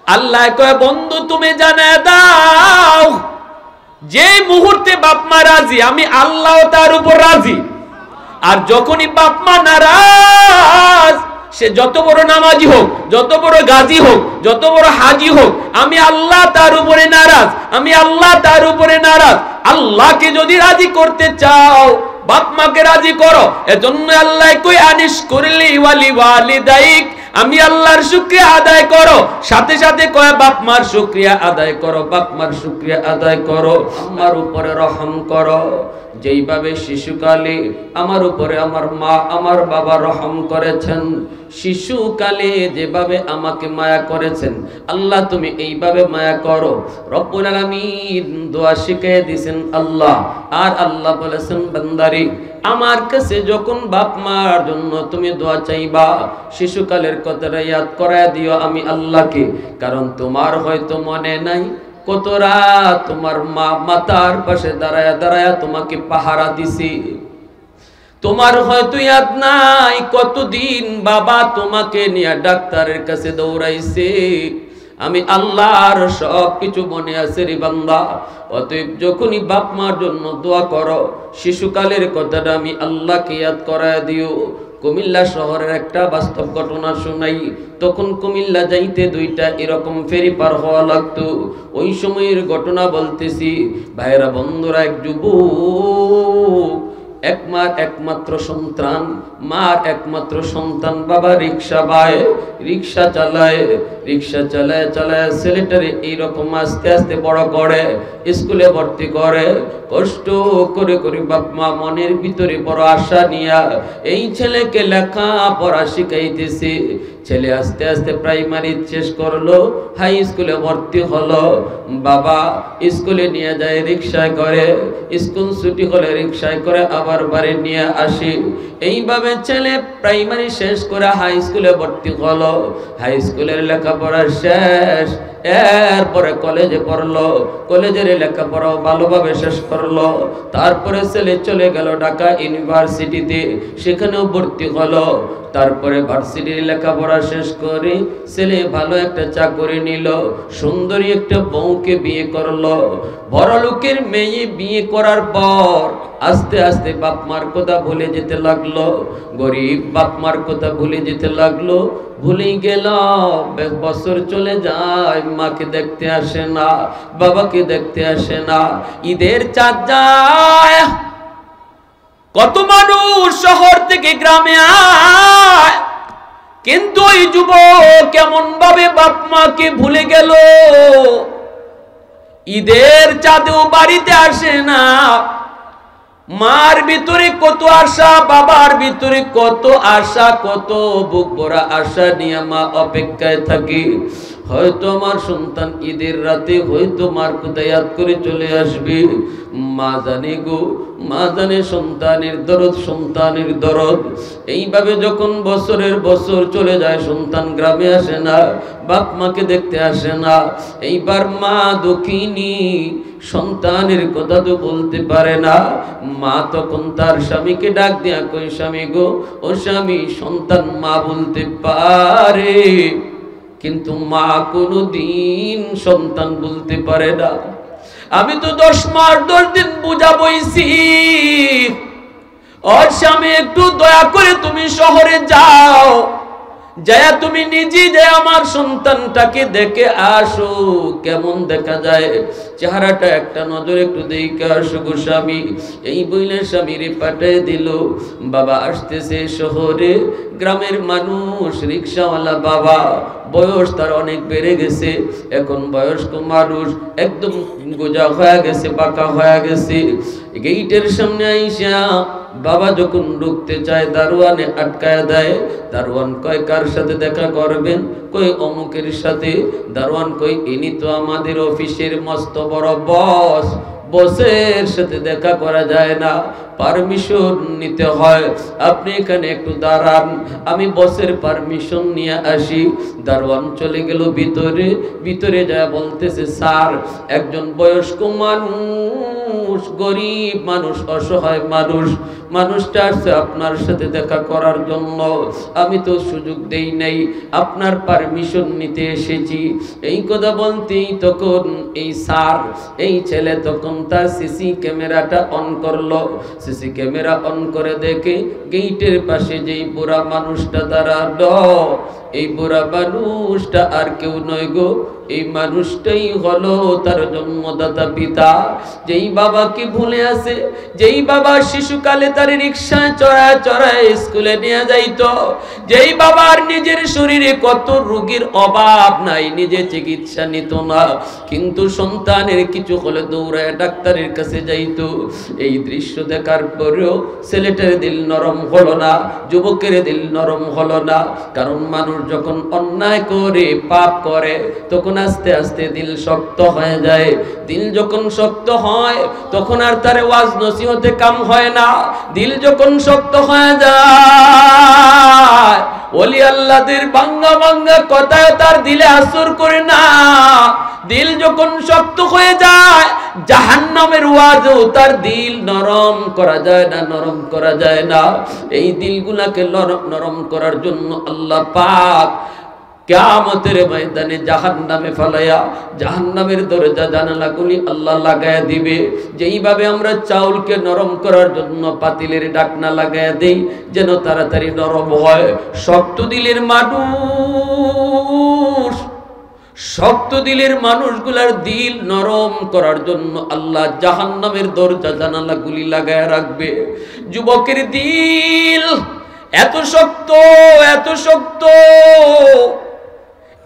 আল্লাহ কয় বন্ধু তুমি জানায় দাও যে মুহূর্তে বাপ মা রাজি আমি আল্লাহ তার উপর রাজি। আর যখনই বাপ মা নারাজ সে যত বড় নামাজি হোক, যত বড় গাজী হোক, যত বড় হাজি হোক, আমি আল্লাহ তার উপরে নারাজ, আমি আল্লাহ তার উপরে নারাজ। আল্লাহকে যদি রাজি করতে চাও বাপ মাকে রাজি করো। এজন্য আল্লাহ কই আনিশ করলি ওয়ালি ওয়ালিদাইক, আমি আল্লাহর শুকরিয়া আদায় করো। সাথে সাথে কয় বাপ মার শুকরিয়া আদায় করো, বাপ মার শুকরিয়া আদায় করো, আমার উপরে রহম করো। যেইভাবে শিশুকালে আমার উপরে আমার মা আমার বাবা রহম করেছেন, শিশুকালে যেভাবে আমাকে মায়া করেছেন আল্লাহ তুমি এইভাবে মায়া করো। রব্বুল আলামিন দোয়া শিখিয়ে দিয়েছেন আল্লাহ। আর আল্লাহ বলেছেন বান্দারে আমার কাছে যখন বাপ মার জন্য তুমি দোয়া চাইবা শিশুকালের কথাটা ইয়াদ করায় দিও আমি আল্লাহকে। কারণ তোমার হয়তো মনে নাই কত রাত তোমার মা মাতার পাশে দাঁড়ায়া দাঁড়ায়া তোমাকে পাহারা দিছি। তোমার হয়তো ইয়াদ নাই কতদিন বাবা তোমাকে নিয়ে ডাক্তারের কাছে দৌড়াইছে। আমি আল্লাহর সব কিছু মনে আছে রে বান্দা। অতএব যখনই বাপ মার জন্য দোয়া করো শিশুকালের কথাটা আমি আল্লাহকে ইয়াদ করায় দিও। কুমিল্লা শহরের একটা বাস্তব ঘটনা শোনাই। তখন কুমিল্লা যাইতে দুইটা এরকম ফেরি পার হওয়া লাগতো। ওই সময়ের ঘটনা বলতেছি ভাইরা বন্ধুরা। এক যুবক এক মার একমাত্র সন্তান, মার একমাত্র সন্তান, বাবা রিক্সা বায়, রিক্সা চালায়, রিক্সা চালায় চালায় ছেলেটারে এইরকম আস্তে আস্তে বড় করে, স্কুলে ভর্তি করে। কষ্ট করে করে বাপ মা মনের ভিতরে বড় আশা নিয়া এই ছেলেকে লেখা পড়া শিখাইতেছে। ছেলে আস্তে আস্তে প্রাইমারি শেষ করলো, হাই স্কুলে ভর্তি হলো। বাবা স্কুলে নিয়ে যায় রিক্সায় করে, স্কুল ছুটি হলে রিক্সায় করে আবার বাড়ি নিয়ে আসি। এইভাবে ছেলে প্রাইমারি শেষ করে হাই স্কুলে ভর্তি হলো। হাই স্কুলের লেখাপড়া শেষ, এরপরে কলেজে পড়লো। কলেজের লেখাপড়াও ভালোভাবে শেষ করলো। তারপরে ছেলে চলে গেল ঢাকা ইউনিভার্সিটিতে, সেখানেও ভর্তি হলো। তারপরে ভার্সিটির লেখাপড়া শেষ করে ছেলে ভালো একটা চাকরি নিল, সুন্দরী একটা বউকে বিয়ে করলো। বড় লোকের মেয়ে বিয়ে করার পর আস্তে আস্তে বাপ মার কথা ভুলে যেতে লাগলো। গরিব বাপ মার কথা ভুলে যেতে লাগলো। ভুলে গেল, বছর চলে যায়, মাকে দেখতে আসে না, বাবাকে দেখতে আসে না। ঈদের চাঁদ যায়, কত মানুষ শহর থেকে গ্রামে আয়, কিন্তু ওই যুবক কেমন ভাবে বাপ মাকে ভুলে গেল। ঈদের চাঁদেও বাড়িতে আসে না। মার ভিতরে কত আশা, বাবার ভিতরে কত আশা, কত বুক ভরা আশা নিয়ে মা অপেক্ষায় থাকে। হয়তো আমার সন্তান ঈদের রাতে হয়তো মার কথা ইয়াদ করে চলে আসবে। মা জানে গো, মা জানে সন্তানের দরদ, সন্তানের দরদ। এইভাবে যখন বছরের বছর চলে যায়, সন্তান গ্রামে আসে না, বাপ মাকে দেখতে আসে না। এইবার মা দুঃখিনী, সন্তানের কথা তো বলতে পারে না। মা তখন তার স্বামীকে ডাক দিয়া কই, স্বামী গো, ও স্বামী, সন্তান মা বলতে পারে কিন্তু মা কোনদিন সন্তান বলতে পারে না। আমি তো 10 মাস 10 দিন বুঝা বইছি, ওর স্বামী একটু দয়া করে তুমি শহরে যাও, যায়া তুমি নিজে যে আমার সন্তানটাকে দেখে আসো, কেমন দেখা যায় চেহারাটা একটা নজর একটু দেখে আসো গো স্বামী। এই বইলে স্বামীরে পাঠিয়ে দিল। বাবা আসতেছে শহরে, গ্রামের মানুষ, রিক্সাওয়ালা বাবা, বয়স তার অনেক বেড়ে গেছে, এখন বয়স্ক মানুষ, একদম গোজা হয়ে গেছে, পাকা হয়ে গেছে। গেইটের সামনে আইসা বাবা যখন ঢুকতে চায় দারোয়ানে আটকায় দেয়। দারোয়ান কয় কার সাথে দেখা করবেন? কই অমুকের সাথে। দারোয়ান কই ইনি তো আমাদের অফিসের মস্ত বড় বস, বসের সাথে দেখা করা যায় না, পারমিশন নিতে হয়, আপনি এখানে একটু দাঁড়ান, আমি বসের পারমিশন নিয়ে আসি। দারোয়ান চলে গেল ভিতরে। ভিতরে যায় বলতেছে, স্যার, একজন বয়স্ক মানুষ মানুষ, গরিব মানুষ, অসহায় মানুষ, মানুষটা আসছে আপনার সাথে দেখা করার জন্য। আমি তো সুযোগ দেই নাই, আপনার পারমিশন নিতে এসেছি। এই কথা বলতেই তখন এই স্যার, এই ছেলে তখন তার সিসি ক্যামেরাটা অন করলো। সিসি ক্যামেরা অন করে দেখে গেটের পাশে যেই বুড়া মানুষটা দাঁড়ালো, এই বুড়া মানুষটা আর কেউ নয় গো, এই মানুষটাই হলো তার জন্মদাতা পিতা। যেই বাবাকে ভুলে আছে, যেই বাবা শিশুকালে তার রিকশায় চড়ায় চড়ায় স্কুলে নিয়ে যাইতো, যেই বাবার নিজের শরীরে কত রোগীর অভাব নাই, নিজে চিকিৎসা নিত না, কিন্তু সন্তানের কিছু হলে দৌড়ায় ডাক্তারের কাছে যাইতো। এই দৃশ্য দেখার পরেও ছেলেটার দিল নরম হলো না, যুবকের দিল নরম হলো না। কারণ মানুষ যখন অন্যায় করে, পাপ করে, তখন আস্তে আস্তে দিল শক্ত হয়ে যায়। দিল যখন শক্ত হয় তখন আর তার ওয়াজ নসিহতে কাম হয় না। দিল যখন শক্ত হয়ে যায়, ওলি আল্লাহদের বাঙ্গা বাঙ্গা কথায় তার দিলে আসর করে না। দিল যখন শক্ত হয়ে যায়, জাহান্নামের ওয়াজও তার দিল নরম করা যায় না, নরম করা যায় না। এই দিলগুলাকে নরম করার জন্য আল্লাহ পাক কিয়ামতের ময়দানে জাহান্নামে ফেলায়া জাহান্নামের দরজা জানালাগুলি আল্লাহ লাগায়া দিবে। যেইভাবে আমরা চাউলকে নরম করার জন্য পাতিলের ঢাকনা লাগায়া দেই যেন তাড়াতাড়ি নরম হয়, শক্ত দিলের মানুষ, শক্ত দিলের মানুষগুলার দিল নরম করার জন্য আল্লাহ জাহান্নামের দরজা জানালাগুলি লাগায়া রাখবে। যুবকের দিল এত শক্ত, এত শক্ত।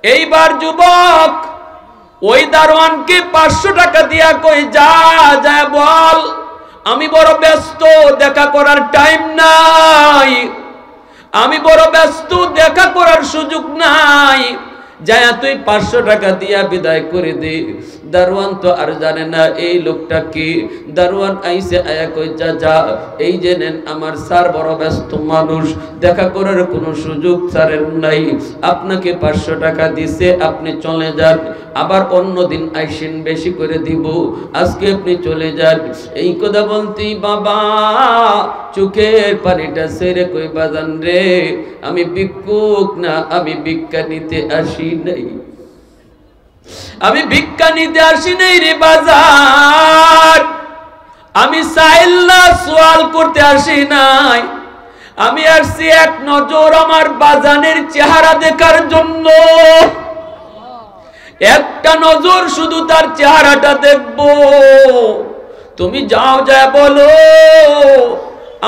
এইবার যুবক ওই দারোয়ানকে 500 টাকা দিয়া কই, যা যা বল, আমি বড় ব্যস্ত, দেখা করার টাইম নাই, আমি বড় ব্যস্ত, দেখা করার সুযোগ নাই, যায়া তুই 500 টাকা দিয়া বিদায় করে দে। দারোয়ান তো আর জানে না এই লোকটা কি। দারোয়ান আইসে আয়া কই, যা, এই যে নেন, আমার স্যার বড় ব্যস্ত মানুষ, দেখা করার কোনো সুযোগ স্যারের নাই, আপনাকে 500 টাকা দিছে, আপনি চলে যান, আবার অন্যদিন আইসেন, বেশি করে দিব, আজকে আপনি চলে যান। এই কথা বলতেই বাবা চোখের পানিটা ছেড়ে কই, বাজান রে, আমি ভিক্ষুক না, আমি ভিক্ষা নিতে আসি নাই, আমি ভিক্ষা নিতে আসি নাই রে বাজার, আমি সাইল না সওয়াল করতে আসি নাই, আমি আসছি এক নজর আমার বাজানের চেহারা দেখার জন্য, একটা নজর শুধু তার চেহারাটা দেখবো। তুমি যাও, যা বলো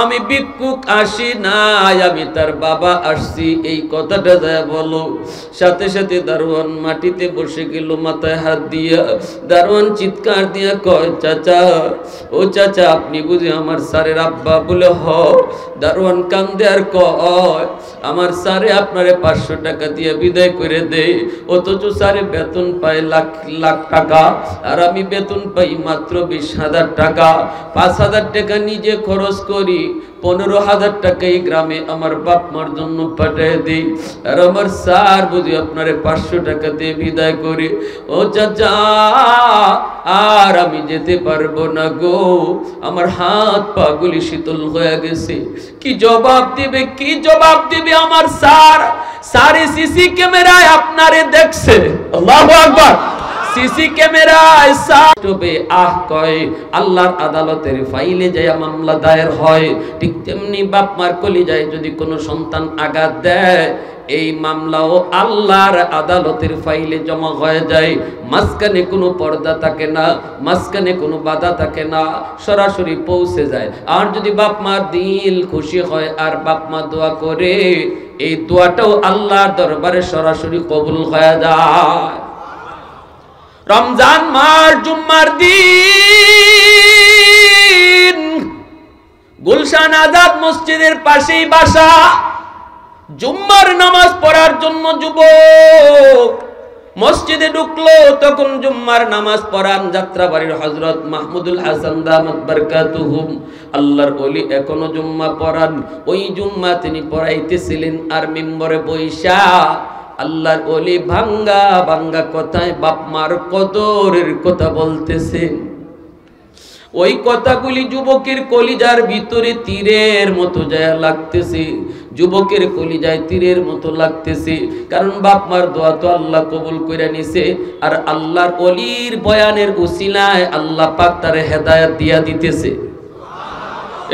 আমি ভিক্ষুক আসি নাই, আমি তার বাবা আসছি, এই কথাটা যা বলো। সাথে সাথে দারোয়ান মাটিতে বসে গেল, মাথায় হাত দিয়া। দারোয়ান চিৎকার দিয়া কয়, চাচা, ও চাচা, আপনি বুঝি আমার স্যারের আব্বা? বলে হ। দারোয়ান কান্দে আর কয়, আমার স্যারে আপনারে 500 টাকা দিয়ে বিদায় করে দেয়, অথচ স্যারে বেতন পায় লাখ লাখ টাকা, আর আমি বেতন পাই মাত্র 20,000 টাকা। 5,000 টাকা নিজে খরচ করি, 15,000 টাকা এই গ্রামে আমার বাপ মার জন্য পাঠিয়ে দিই, আর আমার স্যার বুঝি আপনারে 500 টাকা দিয়ে বিদায় করে। ও চাচা, আর আমি যেতে পারবো না গো, আমার হাত পা গুলি শীতল হয়ে গেছে। কি জবাব দিবে, কি জবাব দিবে আমার স্যার? স্যারে সিসি ক্যামেরায় আপনারে দেখছে। আল্লাহু আকবার। সিসি ক্যামেরায় সাবে আহ কয়, আল্লাহর আদালতের ফাইলে যায় মামলা দায়ের হয়। ঠিক তেমনি বাপ মার কলিজায় যদি কোনো সন্তান আঘাত দেয়, এই মামলাও আল্লাহর আদালতের ফাইলে জমা হয়ে যায়। মাঝখানে কোনো পর্দা থাকে না, মাঝখানে কোনো বাধা থাকে না, সরাসরি পৌঁছে যায়। আর যদি বাপ মার দিল খুশি হয় আর বাপ মা দোয়া করে, এই দোয়াটাও আল্লাহর দরবারে সরাসরি কবুল হয়ে যায়। রমজান মাস জুম্মার দিন, গুলশান আজাদ মসজিদের পাশেই বাসা। জুম্মার নামাজ পড়ার জন্য যুবক মসজিদে ঢুকলো, তখন জুম্মার নামাজ পড়ান যাত্রাবাড়ির হযরত মাহমুদুল হাসান দামাত বারকাতুহুম, আল্লাহর ওলি এখনো জুম্মা পড়ান। ওই জুম্মা তিনি পড়াইতেছিলেন, আর মিম্বরে বৈশা আল্লাহর ওলি ভাঙ্গা ভাঙ্গা কথায় বাপ মার কদরের কথা বলতেছেন। ওই কথাগুলি যুবকের কলিজার ভিতরে তীরের মতো যায় লাগতেছে, যুবকের কলিজায় তীরের মতো লাগতেছে। কারণ বাপ মার দোয়া তো আল্লাহ কবুল করে নিছে, আর আল্লাহর ওলির বয়ানের উসিলায় আল্লাহ পাক তার হেদায়েত দিয়া দিতেছে।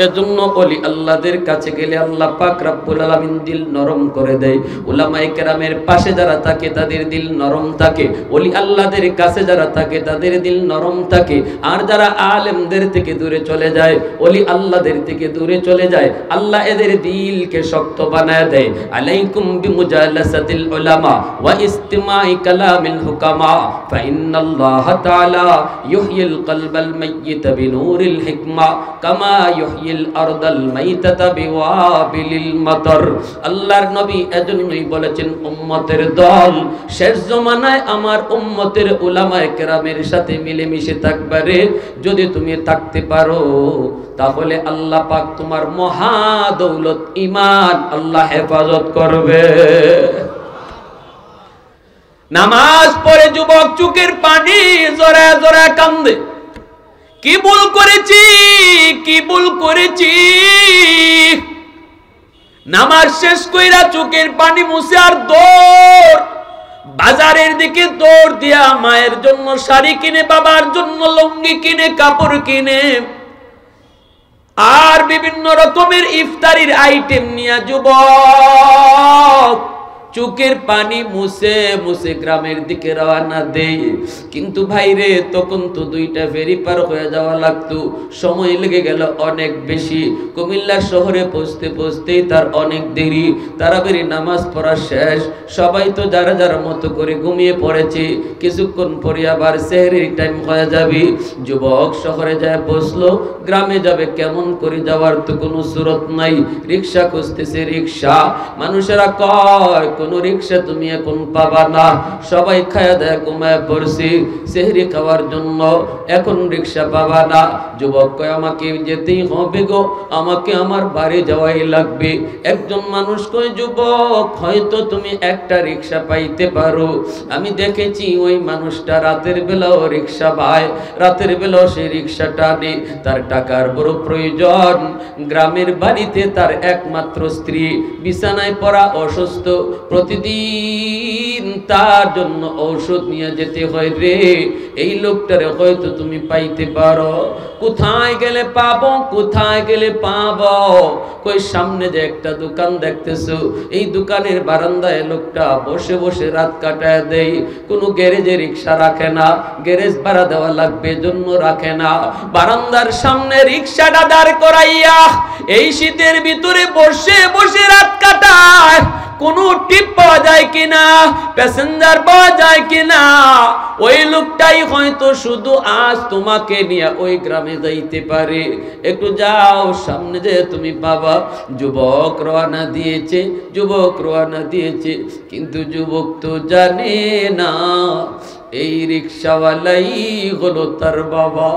এজন্য ওলি আল্লাহদের কাছে গেলে আল্লাহ পাক রব্বুল আলামিন দিল নরম করে দেয়। উলামায়ে কেরামের পাশে যারা থাকে তাদের দিল নরম থাকে, ওলি আল্লাহদের কাছে যারা থাকে তাদের দিল নরম থাকে। আর যারা আলেমদের থেকে দূরে চলে যায়, ওলি আল্লাহদের থেকে দূরে চলে যায়, আল্লাহ এদের দিলকে শক্ত বানায় দেয়। আলাইকুম বিমুজালাসাতিল উলামা ওয়া ইস্তিমাই কালামিল হুকামা ফাইন্নাল্লাহা তাআলা ইউহয়িল কলবাল মাইয়িত বিনূরিল হিকমা কামা ইউহয়িল আরদাল মাইতাতা বিওয়াবিলিল মাতার। আল্লাহর নবী এজন্যই বলেছেন উম্মতের দল শেষ জমানায় আমার উম্মতের উলামায়ে কেরামের সাথে মিলেমিশে থাকবে রে। যদি তুমি থাকতে পারো তাহলে আল্লাহ পাক তোমার মহা দৌলত ঈমান আল্লাহ হেফাজত করবে। নামাজ পড়ে যুবক চোখের পানি জোরে জোরে কান্দে, কি ভুল করেছি, কি ভুল করেছি। নামাজ শেষ কইরা চোখের পানি মুছে আর দৌড় বাজারের দিকে দৌড় দিয়া মায়ের জন্য শাড়ি কিনে, বাবার জন্য লুঙ্গি কিনে, কাপড় কিনে, আর বিভিন্ন রকমের ইফতারির আইটেম নিয়ে যুবক চোখের পানি মুছে মুছে গ্রামের দিকে রওনা দেই। কিন্তু ভাইরে তখন তো দুইটা ফেরি পার হয়ে যাওয়া লাগতো, সময় লেগে গেল অনেক বেশি। কুমিল্লা শহরে পৌঁছতে পৌঁছতেই তার অনেক দেরি। তারাবির নামাজ পড়া শেষ, সবাই তো যারা যারা মতো করে ঘুমিয়ে পড়েছে। কিছুক্ষণ পরে আবার সেহরির টাইম হয়ে যাবে। যুবক শহরে যায় বসলো, গ্রামে যাবে কেমন করে যাওয়ার তো কোনো সুরত নাই। রিক্সা খুঁজতেছে, রিক্সা মানুষেরা কয় কোন রিক্সা তুমি এখন পাবা না, সবাই খায়া দেয়া ঘুমায় পড়ছি সেহরি খাওয়ার জন্য, এখন রিক্সা পাবা না। যুবক কয় আমাকে যেতেই হবে গো, আমাকে আমার বাড়ি যাওয়াই লাগবে। একজন মানুষ কয় যুবক হয়তো তুমি একটা রিক্সা পাইতে পারো, আমি দেখেছি ওই মানুষটা রাতের বেলাও রিক্সা পায়, রাতের বেলাও সেই রিক্সা টানে, তার টাকার বড় প্রয়োজন। গ্রামের বাড়িতে তার একমাত্র স্ত্রী বিছানায় পড়া অসুস্থ, প্রতিদিন তার জন্য ঔষধ নিয়ে যেতে হয় রে। এই লোকটারে হয়তো তুমি পাইতে পারো, কোথায় গেলে পাবো, কোথায় গেলে পাবো? কই সামনে যে একটা দোকান দেখতেছো, এই দোকানের বারান্দায় লোকটা বসে বসে রাত কাটায় দেয়। কোনো গ্যারেজে রিক্সা রাখে না, গ্যারেজ ভাড়া দেওয়া লাগবে জন্য রাখে না। বারান্দার সামনে রিক্সাটা দাঁড় করাইয়া এই শীতের ভিতরে বসে বসে রাত কাটায়। কোনো টিপ পাওয়া যায় কিনা, প্যাসেঞ্জার পাওয়া যায় কিনা? ওই লোকটাই হয়তো শুধু আজ তোমাকে নিয়ে ওই গ্রামে যাইতে পারে, একটু যাও সামনে যে তুমি পাবা। যুবক রওনা দিয়েছে, যুবক রওনা দিয়েছে, কিন্তু যুবক তো জানে না এই রিক্সাওয়ালাই হলো তার বাবা।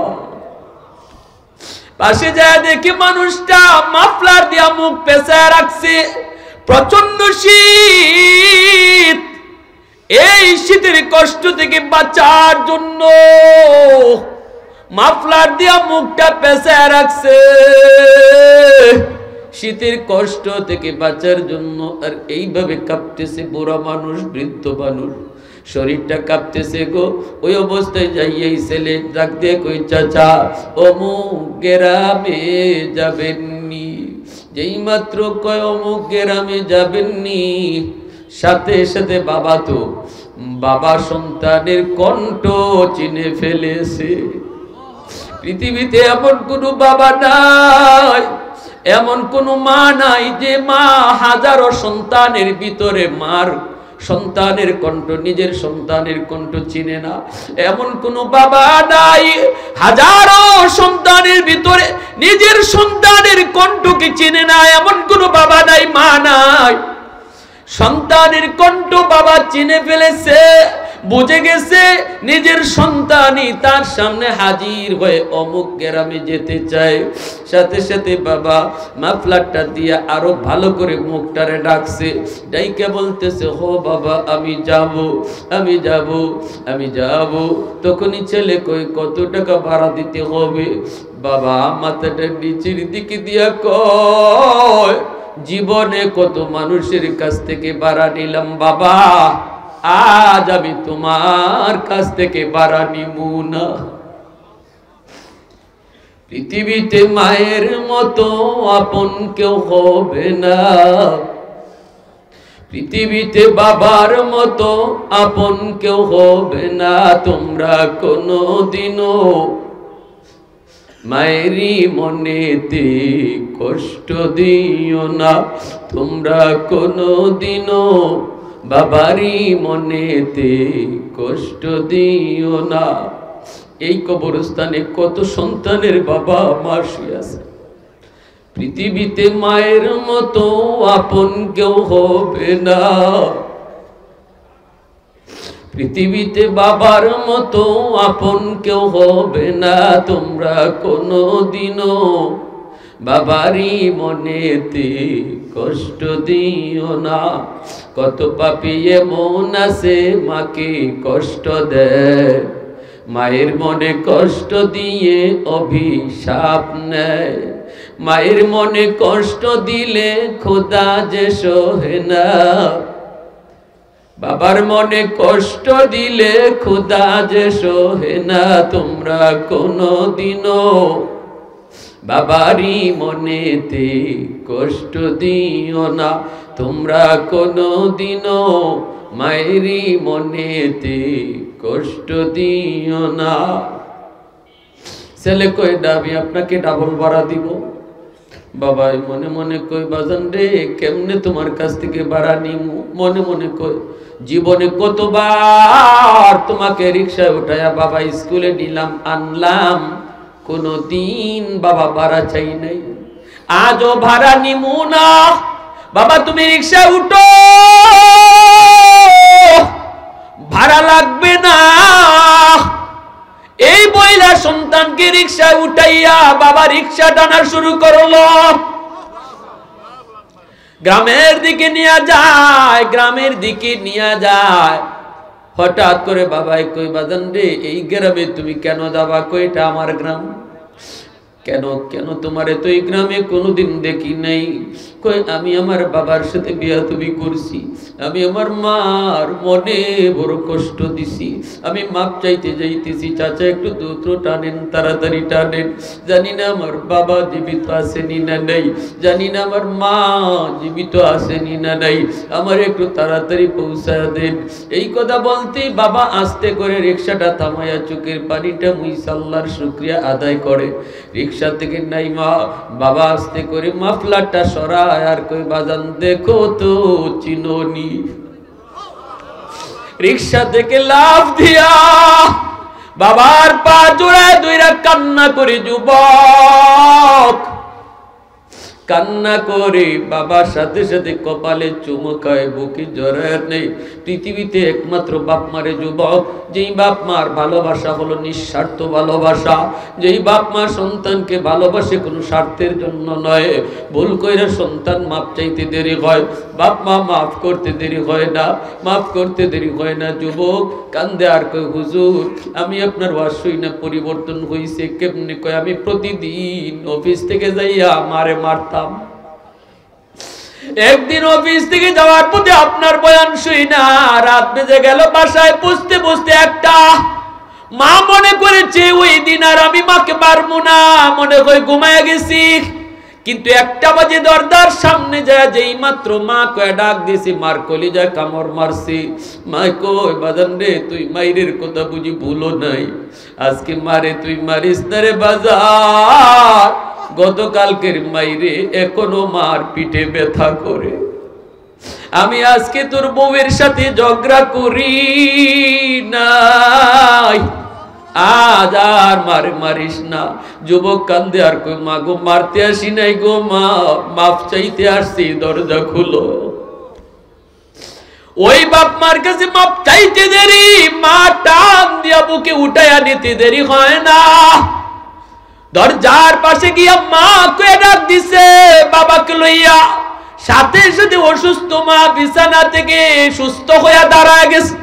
পাশে যায় দেখি মানুষটা মাফলার দিয়া মুখ পেঁচায় রাখছে, প্রচন্ড শীত। এই শীতের কষ্ট থেকে বাঁচার জন্য মাফলার দিয়া মুখটা পেঁচায় রাখছে, শীতের কষ্ট থেকে বাঁচার জন্য। আর এইভাবে কাঁপতেছে বুড়া মানুষ, বৃদ্ধ মানুষ, শরীরটা কাঁপতেছে গো। ওই অবস্থায় যাইয়াই ছেলে ডাক দিয়ে কই চাচা অমুক গ্রামে যাবেননি। যেই মাত্র কয় অমুক গ্রামে যাবেননি, সাথে সাথে বাবা তো বাবা সন্তানের কণ্ঠ চিনে ফেলেছে। পৃথিবীতে এমন কোনো বাবা নাই, এমন কোনো মা নাই যে মা হাজারো সন্তানের ভিতরে মার সন্তানের কণ্ঠ, নিজের সন্তানের কণ্ঠ চিনে না। এমন কোন বাবা নাই হাজারো সন্তানের ভিতরে নিজের সন্তানের কণ্ঠকে চিনে না। এমন কোন বাবা নাই, মা নাই, সন্তানের কণ্ঠ বাবা চিনে ফেলেছে, বুঝে গেছে নিজের সন্তানই তার সামনে হাজির হয়ে অমুক গ্রামে যেতে চায়। সাথে সাথে বাবা মাফলারটা দিয়ে আরো ভালো করে মুখটারে ডাকছে, ডাইকে বলতেছে হো বাবা আমি যাব, আমি যাব, আমি যাব। তখনই ছেলে কই কত টাকা ভাড়া দিতে হবে? বাবা মাথাটা নিচের দিকে দিয়া কয়, জীবনে কত মানুষের কাছ থেকে ভাড়া নিলাম বাবা, আজ আমি তোমার কাছ থেকে ভাড়া নিব না। পৃথিবীতে মায়ের মতো আপন কেউ হবে না, পৃথিবীতে বাবার মতো আপন কেউ হবে না। তোমরা কোনোদিনও মায়েরই মনেতে কষ্ট দিও না, তোমরা কোনোদিনও বাবারই মনেতে কষ্ট দিও না। এই কবরস্থানে কত সন্তানের বাবা মা শুয়ে আছে। পৃথিবীতে মায়ের মতো আপন কেউ হবে না, পৃথিবীতে বাবার মতো আপন কেউ হবে না। তোমরা কোনোদিনও বাবারই মনেতে কষ্ট দিও না। কত পাপী এমন আছে মাকে কষ্ট দেয়, মায়ের মনে কষ্ট দিয়ে অভিশাপ নেয়। মায়ের মনে কষ্ট দিলে খোদা যে সহে না, বাবার মনে কষ্ট দিলে খোদা যে সহে না। তোমরা কোনোদিনও বাবারই মনেতে কষ্ট দিও না, তোমরা কোনোদিনও মায়েরই মনেতে কষ্ট দিও না। ছেলে কই আমি আপনাকে ডাবল ভাড়া দিব। বাবা মনে মনে কই বাজান রে কেমনে তোমার কাছ থেকে ভাড়া নিমু। মনে মনে কই জীবনে কতবার তোমাকে রিকশায় উঠায়া বাবা স্কুলে নিলাম আনলাম, কোনদিন বাবা ভাড়া চাই নাই, আজও ভাড়া নিমু না। বাবা তুমি রিকশায় উঠো, ভাড়া লাগবে না। এই বইলা সন্তানকে রিকশায় উঠাইয়া বাবা রিকশা টানা শুরু করলো। গ্রামের দিকে নিয়ে যায়, গ্রামের দিকে নিয়ে যায়। হঠাৎ করে বাবাই কই বাজান রে এই গ্রামে তুমি কেন যাবা? কইটা আমার গ্রাম। কেন কেন তোমারে তো এই গ্রামে কোনোদিন দেখি নাই। কই আমি আমার বাবার সাথে বিয়া তুমি করছি, আমি আমার মার মনে বড় কষ্ট দিছি, আমি মাপ চাইতে যাইতেছি। চাচা একটু দ্রুত টানেন, তাড়াতাড়ি টানেন। জানি না আমার বাবা জীবিত আসেনি না নাই, জানি না আমার মা জীবিত আসেনি না নাই, আমার একটু তাড়াতাড়ি পৌঁছায় দেন। এই কথা বলতেই বাবা আস্তে করে রিকশাটা থামাইয়া চোখের পানিটা মুইসা আল্লাহর শুকরিয়া আদায় করে। রিকশা থেকে নাই মা বাবা আস্তে করে মাফলারটা সরায় আর কই বাজান দেখো তো চিনোনি। রিকশা থেকে লাফ দিয়া বাবার পা জোড়ায় দুইরা কান্না করে যুবক কান্না করে বাবার সাথে সাথে কপালে চুমো খায়, বুকে জড়ায় নেই। পৃথিবীতে একমাত্র বাপ মারে যুবক, যেই বাপ মার ভালোবাসা হলো নিঃস্বার্থ ভালোবাসা, যেই বাপ মা সন্তানকে ভালোবাসে কোনো স্বার্থের জন্য নয়। ভুল কইরা সন্তান মাপ চাইতে দেরি হয়, বাপ মা মাফ করতে দেরি হয় না, মাফ করতে দেরি হয় না। যুবক কান্দে আর কই হুজুর আমি আপনার ওয়াজ শুই না পরিবর্তন হইছে কেমনে? কয় আমি প্রতিদিন অফিস থেকে যাইয়া মারে মারতাম, একদিন অফিস থেকে যাওয়ার পথে আপনার বয়ান শুই না, রাত বেজে গেল, বাসায় পুষতে পুষতে একটা মা মনে করেছে ওই দিন আর আমি মাকে পারবো না, মনে করে ঘুমায় গেছি। কিন্তু 1টা বাজে দরজার সামনে যায় যেই মাত্র মা কয়ে ডাক দিয়েছি, মার কলিজায় কামড় মারছি। মা কই বাজান রে তুই মাইরের কথা বুঝি ভুলো নাই, আজকে মারে তুই মারিস না রে বাজার, গতকালকের মাইরে এখনো মার পিঠে ব্যথা করে। আমি আজকে তোর বউয়ের সাথে ঝগড়া করি নাই, আজ আর মারে মারিস না। যুবক কান্দে আর কই মা গো মারতে আসি নাই গো মা, মাফ চাইতে আসছি, দরজা খুলো। ওই বাপ মার কাছে মাপ চাইতে দেরি, মা টান দিয়া বুকে উঠাইয়া নিতে দেরি হয় না। দরজার পাশে গিয়া মা কয়ে ডাক দিছে বাবাকে লইয়া, সাথে সাথে অসুস্থ মা বিছানা থেকে সুস্থ হইয়া দাঁড়ায় গেছে।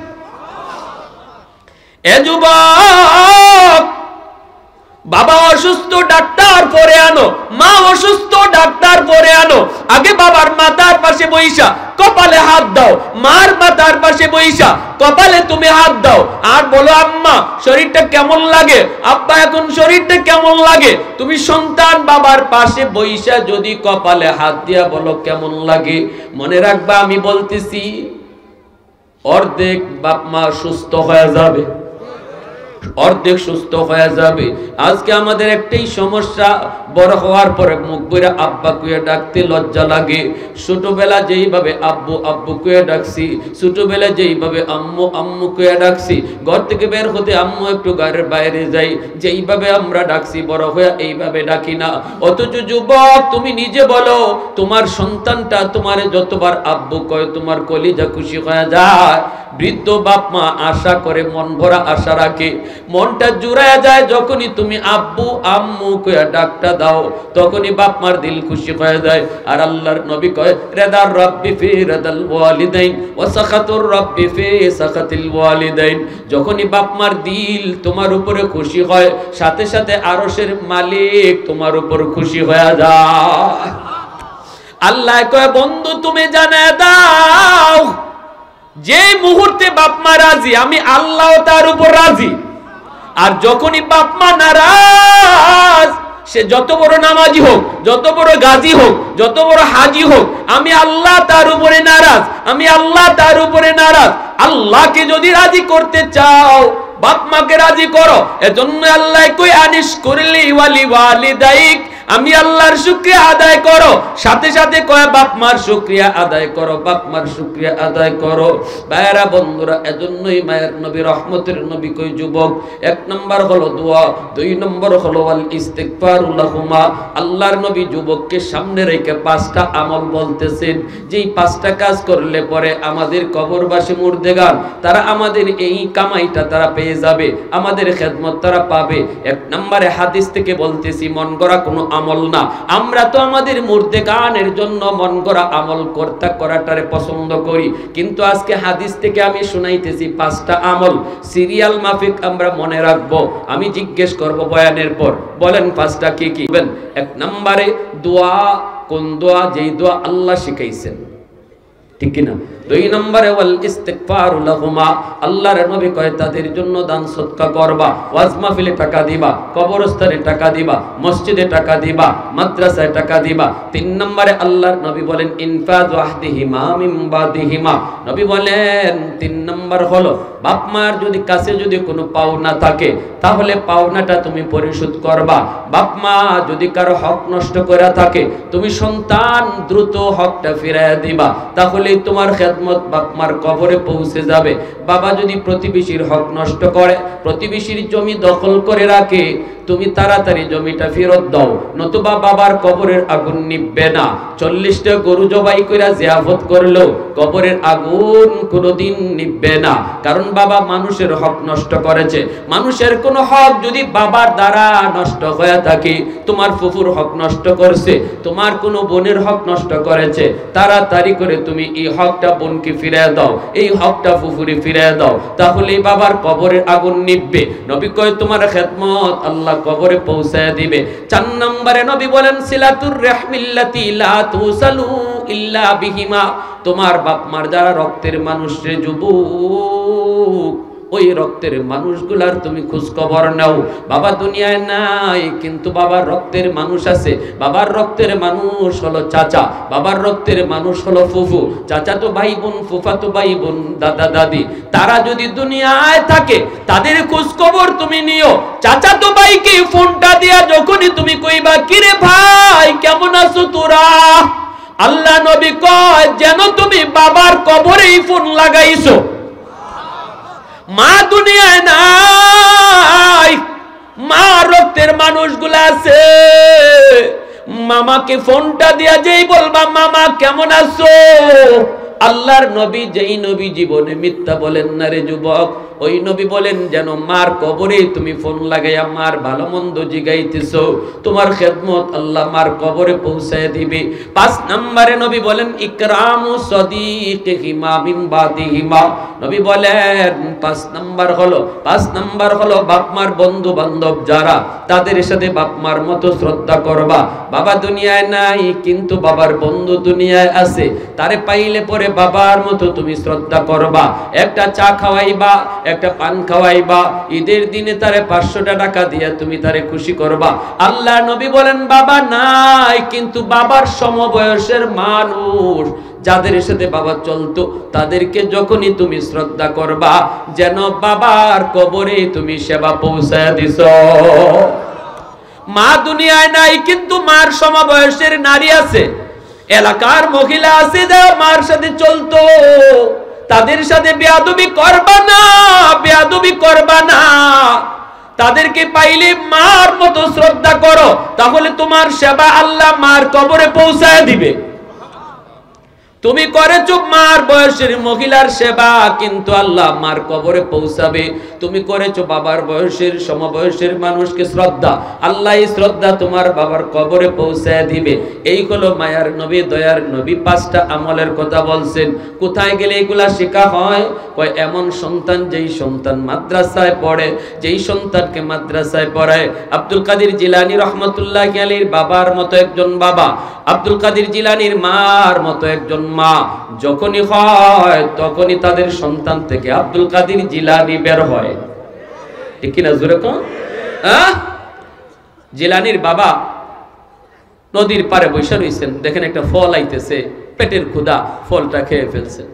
এ যুবক বাবা অসুস্থ, ডাক্তার পরে আনো। মা অসুস্থ, ডাক্তার পরে আনো। আগে বাবার মাথার পাশে বইসা কপালে হাত দাও, মার মাথার পাশে বইসা কপালে তুমি হাত দাও, আর বলো আম্মা শরীরটা কেমন লাগে, আব্বা এখন শরীরটা কেমন লাগে। তুমি সন্তান বাবার পাশে বইসা যদি কপালে হাত দিয়া বলো কেমন লাগে, মনে রাখবা আমি বলতেছি অর্ধেক বাপ মা সুস্থ হয়ে যাবে, অর্ধেক সুস্থ হয়ে যাবে। আজকে আমাদের একটাই সমস্যা, বড় হওয়ার পরে মুখ বইরা আব্বা কুয়ে ডাকতে লজ্জা লাগে। ছোটবেলা যেইভাবে আব্বু আব্বু কুয়ে ডাকছি, ছোটবেলা যেইভাবে আম্মু আম্মু কুয়ে ডাকছি, ঘর থেকে বের হতে আম্মু একটু ঘরের বাইরে যাই, যেইভাবে আমরা ডাকছি বড় হয়ে এইভাবে ডাকি না। অথচ যুবক তুমি নিজে বলো, তোমার সন্তানটা তোমারে যতবার আব্বু কয় তোমার কলিজা খুশি হয়ে যায়। বৃদ্ধ বাপ মা আশা করে, মন ভরা আশা রাখে, মনটা জুড়ায় যায় যখনই তুমি আব্বু আম্মু কইয়া ডাকটা দাও, তখনই বাপ মার দিল খুশি হয়ে যায়। আর আল্লাহর নবী কয় রিদার রাব্বি ফি রিদাল ওয়ালিদাইন ওয়া সাখাতুর রাব্বি ফি সাখাতিল ওয়ালিদাইন। যখনই বাপ মার দিল তোমার উপরে খুশি হয়, সাথে সাথে আরশের মালিক তোমার উপর খুশি হয়ে যায়। আল্লাহ কয় বন্ধু তুমি জানায় দাও, যে মুহূর্তে বাপ মা রাজি আমি আল্লাহ তার উপর রাজি। আর যখনই বাপ মা নারাজ, সে যত বড় নামাজি হোক, যত বড় গাজী হোক, যত বড় হাজি হোক, আমি আল্লাহ তার উপরে নারাজ, আমি আল্লাহ তার উপরে নারাজ। আল্লাহকে যদি রাজি করতে চাও বাপ মাকে রাজি করো। এজন্য আল্লাহ কই আনিশ করলি ওয়ালি ওয়ালিদাইক, আমি আল্লাহর শুকরিয়া আদায় করো, সাথে সাথে কয় বাপ মার শুকরিয়া আদায় করো, বাপ মার শুকরিয়া আদায় করো। ভাইরা বন্ধুরা, এজন্যই মায়ের নবী রহমতের নবী কই যুবক, এক নম্বর হলো দোয়া, দুই নম্বর হলো আল ইস্তিগফারু লাহুমা। আল্লাহর নবী যুবককে সামনে রেখে পাঁচটা আমল বলতেছেন, যেই পাঁচটা কাজ করলে পরে আমাদের কবরবাসী মুর্দেগান তারা আমাদের এই কামাইটা তারা পেয়ে যাবে, আমাদের খেদমত তারা পাবে। এক নম্বরে হাদিস থেকে বলতেছি, মন গড়া কোনো আমল না। আমরা তো আমাদের মুর্দেগানের জন্য মন গড়া আমল করাটারে পছন্দ করি, কিন্তু আজকে হাদিস থেকে আমি শুনাইতেছি পাঁচটা আমল সিরিয়াল মাফিক আমরা মনে রাখবো। আমি জিজ্ঞেস করব বয়ানের পর, বলেন পাঁচটা কি কি? এক নম্বরে দোয়া, কোন দোয়া? যেই দোয়া আল্লাহ শিখাইছেন, ঠিক কিনা? দুই নম্বরে ওয়াল ইস্তিগফারু লাহুমা, আল্লাহর নবী কয় তাদের জন্য দান সদকা করবা, ওয়াজ মাহফিলে টাকা দিবা, কবরস্থানে টাকা দিবা, মসজিদে টাকা দিবা, মাদ্রাসায় টাকা দিবা। তিন নম্বরে আল্লাহর নবী বলেন ইনফাযু আহদিহিমা মিন বাদিহিমা, নবী বলেন তিন নম্বর হলো বাপ মার যদি কাছে যদি কোনো পাওনা থাকে তাহলে পাওনাটা তুমি পরিশোধ করবা। বাপ মা যদি কারো হক নষ্ট করে থাকে তুমি সন্তান দ্রুত হকটা ফিরাইয়া দিবা, তাহলেই তোমার খেদমত বাপ মার কবরে পৌঁছে যাবে। বাবা যদি প্রতিবেশীর হক নষ্ট করে, প্রতিবেশীর জমি দখল করে রাখে, তুমি তাড়াতাড়ি জমিটা ফেরত দাও, নতুবা বাবার কবরের আগুন নিভবে না। 40টা গরু জবাই কইরা জিয়াফত করলেও কবরের আগুন কোনোদিন নিভবে না, কারণ বাবা মানুষের হক নষ্ট করেছে। মানুষের কোনো হক যদি বাবার দ্বারা নষ্ট হয়ে থাকে, তোমার ফুফুর হক নষ্ট করছে, তোমার কোনো বোনের হক নষ্ট করেছে, তাড়াতাড়ি করে তুমি এই হকটা বোনকে ফিরিয়ে দাও, এই হকটা ফুফুরে ফিরিয়ে দাও, তাহলেই বাবার কবরের আগুন নিভবে। নবী কয় তোমার খেদমত আল্লাহ কবরে পৌঁছায় দিবে। 4 নম্বরে নবী বলেন সিলাতুর রাহমিল্লাতি লা তুসালু ইল্লা বিহিমা, তোমার বাপ মার যারা রক্তের মানুষ রে যুবক, ওই রক্তের মানুষগুলার তুমি খোঁজ খবর নাও। বাবা দুনিয়ায় নাই, কিন্তু বাবার রক্তের মানুষ আছে। বাবার রক্তের মানুষ হলো চাচা, বাবার রক্তের মানুষ হলো ফুফু, চাচা তো ভাই বোন, ফুফা তো ভাই বোন, দাদা দাদি, তারা যদি দুনিয়ায় থাকে তাদের খোঁজ খবর তুমি নিও। চাচা তো ভাইকে ফোনটা দিয়া যখনই তুমি কইবা কিরে ভাই কেমন আছো তোরা, আল্লাহ নবী কয় যেন তুমি বাবার কবরেই ফোন লাগাইছো। মা দুনিয়ায় নাই, মা রক্তের মানুষগুলা আছে, মামাকে ফোনটা দিয়া যেই বলবা মামা কেমন আছো, আল্লাহর নবী যেই নবী জীবনে মিথ্যা বলেন না রে যুবক, ওই নবী বলেন যেন মার কবরে তুমি ফোন লাগাইয়া মার ভালো মন্দ জিগাইতেছো, তোমার খেদমত আল্লাহ মার কবরে পৌঁছায় দিবে। 5 নম্বরে নবী বলেন ইকরামু সাদিকিহিমা মিন বাদিহিমা। নবী বলেন 5 নম্বর হলো বাপ মার বন্ধু বান্ধব যারা, তাদের সাথে বাপ মার মতো শ্রদ্ধা করবা। বাবা দুনিয়ায় নাই কিন্তু বাবার বন্ধু দুনিয়ায় আছে, তারে পাইলে পরে বাবার মতো তুমি শ্রদ্ধা করবা। একটা চা খাওয়াইবা, একটা পান খাওয়াইবা, ঈদের দিনে তারে 500 টাকা দিয়ে তুমি তারে খুশি করবা। আল্লাহ নবী বলেন বাবা নাই কিন্তু বাবার সমবয়সের মানুষ যাদের সাথে বাবা চলতো তাদেরকে যখনই তুমি শ্রদ্ধা করবা যেন বাবার কবরে তুমি সেবা পৌঁছায় দিছো। মা দুনিয়ায় নাই কিন্তু মার সমবয়সের নারী আছে, এলাকার মহিলা আছে যারা মার সাথে চলতো, তাদের সাথে বেয়াদবি করবা না, তাদেরকে পাইলে মার মতো শ্রদ্ধা করো, তাহলে তোমার সেবা আল্লাহ মার কবরে পৌঁছায় দিবে। তুমি করেছো মার বয়সের মহিলার সেবা কিন্তু আল্লাহ মার কবরে পৌঁছাবে। তুমি করেছো বাবার বয়সের সমবয়সের মানুষকে শ্রদ্ধা, আল্লাহ এই শ্রদ্ধা তোমার বাবার কবরে পৌঁছায় দিবে। এই হলো মায়ার নবী দয়ার নবী 5টা আমলের কথা বলছেন। কোথায় গেলে এগুলা শেখা হয়? কয় এমন সন্তান যেই সন্তান মাদ্রাসায় পড়ে, যেই সন্তানকে মাদ্রাসায় পড়ায়। আব্দুল কাদের জিলানী রহমতুল্লাহি আলাইহির বাবার মতো একজন বাবা, আব্দুল কাদের জিলানীর মার মতো একজন মা যখনই হয় তখনই তাদের সন্তান থেকে আব্দুল কাদের জিলানী বের হয়, ঠিক কিনা জোরে কও? জিলানীর বাবা নদীর পারে বসে রয়েছেন, দেখেন একটা ফল আইতেছে, পেটের ক্ষুধা, ফলটা খেয়ে ফেলছেন।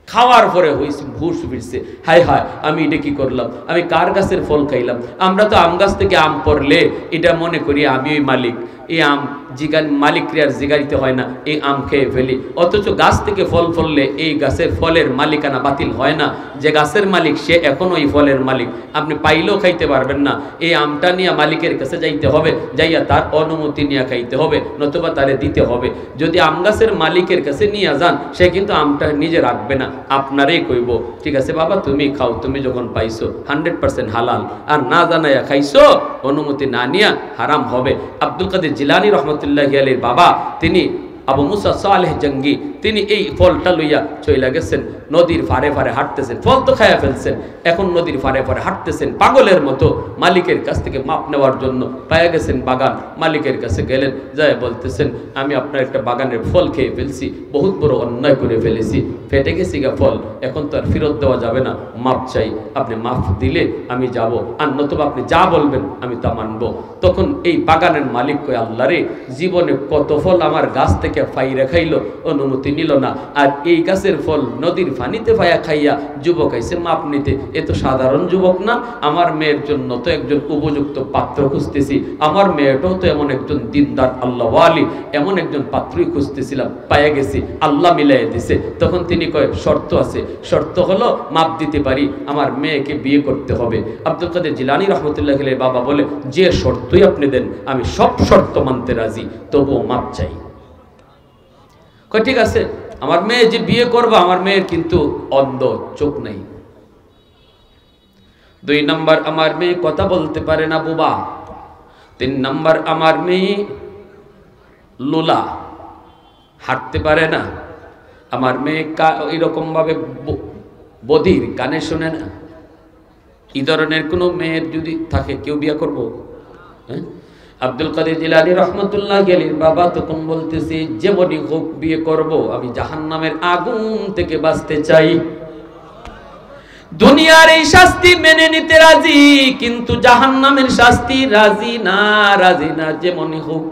খাওয়ার পরে হইছে হুশ ফিরছে, হায় হায় আমি এটা কি করলাম, আমি কার গাছের ফল খাইলাম। আমরা তো আম গাছ থেকে আম পড়লে এটা মনে করি আমি ওই মালিক, এই আম মালিক ক্রিয়ার জিগাইতে হয় না, এই আম খেয়ে ফেলি। অথচ গাছ থেকে ফল ফললে এই গাছের ফলের মালিকানা বাতিল হয় না, যে গাছের মালিক সে এখনো এই ফলের মালিক। আপনি পাইলেও খাইতে পারবেন না, এই আমটা নিয়ে মালিকের কাছে যাইতে হবে, যাইয়া তার অনুমতি নিয়ে খাইতে হবে, নতুবা তারে দিতে হবে। যদি আম গাছের মালিকের কাছে নিয়ে যান সে কিন্তু আমটা নিজে রাখবে না, আপনারই কইব ঠিক আছে বাবা তুমি খাও, তুমি যখন পাইছো 100% হালাল, আর না জানাইয়া খাইছো অনুমতি না নিয়া হারাম হবে। আব্দুল কাদের জিলানী রহমতুল্লাহি আলাইহির বাবা তিনি আবু মুসা সালেহ জঙ্গি, তিনি এই ফলটা লইয়া চইলা গেছেন, নদীর ফারে ফারে হাঁটতেছেন, ফল তো খাইয়া ফেলছেন, এখন নদীর ফারে ফারে হাঁটতেছেন পাগলের মতো। মালিকের কাছ থেকে মাপ নেওয়ার জন্য পাইয়া গেছেন বাগান, মালিকের কাছে গেলেন, যায় বলতেছেন আমি আপনার একটা বাগানের ফল খেয়ে ফেলছি, বহুত বড় অন্যায় করে ফেলেছি, ফেটে গেছি গা ফল, এখন তো আর ফেরত দেওয়া যাবে না, মাপ চাই, আপনি মাফ দিলে আমি যাব, আর নতুবা আপনি যা বলবেন আমি তা মানবো। তখন এই বাগানের মালিক কয় আল্লাহ রে, জীবনে কত ফল আমার গাছ থেকে ফাইরা খাইলো, অনুমতি নিল না, আর এই গাছের ফল নদীর পানিতে ফাইয়া খাইয়া যুবক আইছে মাপ নিতে, এ তো সাধারণ যুবক না, আমার মেয়ের জন্য তো একজন উপযুক্ত পাত্র খুঁজতেছি, আমার মেয়েটাও তো এমন একজন দিনদার আল্লাহ ওয়ালি, এমন একজন পাত্রই খুঁজতেছিলাম, পাইয়া গেছি, আল্লাহ মিলাই দিছে। তখন তিনি কয় শর্ত আছে, শর্ত হলো মাপ দিতে পারি, আমার মেয়েকে বিয়ে করতে হবে। আব্দুল কাদের জিলানী রাহমাতুল্লাহি আলাইহি বাবা বলে যে শর্তই আপনি দেন আমি সব শর্ত মানতে রাজি, তবুও মাপ চাই। কয় ঠিক আছে, আমার মেয়ে যে বিয়ে করবো, আমার মেয়ের কিন্তু অন্ধ, চোখ নাই। 2 নম্বর আমার মেয়ে কথা বলতে পারে না বুবা। 3 নম্বর আমার মেয়ে লোলা, হাঁটতে পারে না। আমার মেয়ে এরকম ভাবে বধির, কানে শোনে না। এই ধরনের কোনো মেয়ের যদি থাকে কেউ বিয়ে করবো? হ্যাঁ, আব্দুল কাদের জিলানী রাহমাতুল্লাহি আলাইহির বাবা তখন বলতেছে যেমনই হোক বিয়ে করব, আমি জাহান্নামের আগুন থেকে বাঁচতে চাই। দুনিয়ার এই শাস্তি মেনে নিতে রাজি, কিন্তু জাহান্নামের শাস্তি রাজি না, রাজি না। যেমনই হোক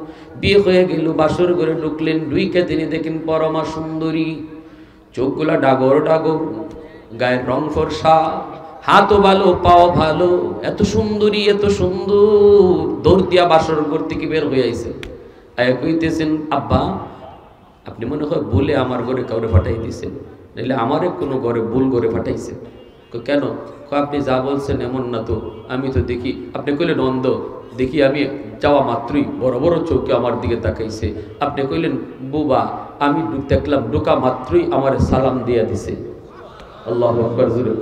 বিয়ে হয়ে গেল, বাসর ঘরে ঢুকলেন, ঢুইকে তিনি দেখেন পরমা সুন্দরী, চোখগুলা ডাগর ডাগর, গায়ের রং ফর্সা, হাতও ভালো পাও ভালো, এত সুন্দরী এত সুন্দর। দৌড় দিয়া বাসর ঘর থেকে বের হয়ে আইছে, আয়া কইতেছেন আব্বা আপনি মনে হয় বলে আমার ঘরে কাউরে পাঠাই দিয়েছেন, নাহলে আমারে কোনো ঘরে ভুল করে পাঠাইছেন। কেন? আপনি যা বলছেন এমন না তো, আমি তো দেখি। আপনি কইলেন অন্ধ, দেখি আমি যাওয়া মাত্রই বড় বড় চোখে আমার দিকে তাকাইছে। আপনি কইলেন বুবা, আমি দেখলাম ঢোকা মাত্রই আমার সালাম দিয়া দিছে। আল্লাহু আকবার জোরে।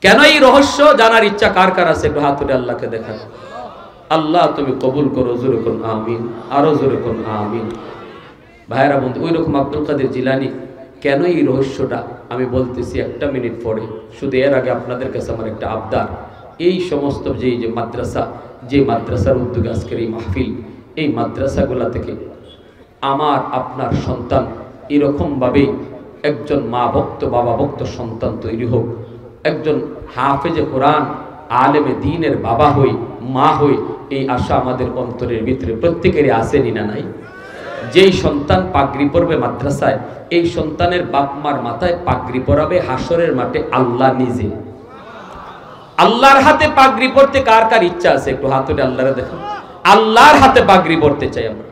কেন এই রহস্য জানার ইচ্ছা কার কার আছে? একটু হাত তুলে আল্লাহকে দেখান। আল্লাহ তুমি কবুল করো, জোরে কোন আমিন, আরো জোরে কোন আমিন। ভাইরা বন্ধু, ওই রকম আব্দুল কাদের জিলানী কেন এই রহস্যটা আমি বলতেছি একটা মিনিট পরে। শুধু এর আগে আপনাদের কাছে আমার একটা আবদার, এই সমস্ত যে মাদ্রাসা, যে মাদ্রাসার উদ্যোগে আজকের এই মাহফিল, এই মাদ্রাসাগুলা থেকে আমার আপনার সন্তান এরকমভাবেই একজন মা ভক্ত বাবা ভক্ত সন্তান তৈরি হোক, একজন হাফেজে কোরআন আলেমে দ্বীনের বাবা হই মা হই, এই আশা আমাদের অন্তরের ভিতরে প্রত্যেকেরই আসেনি না নাই? যেই সন্তান পাগড়ি পরবে মাদ্রাসায়, এই সন্তানের বাপ মার মাথায় পাগড়ি পরাবে হাসরের মাঠে আল্লাহ নিজে। আল্লাহর হাতে পাগড়ি পরতে কার কার ইচ্ছা আছে? একটু হাত উঠে আল্লাহরে দেখো। আল্লাহর হাতে পাগড়ি পরতে চাই আমরা।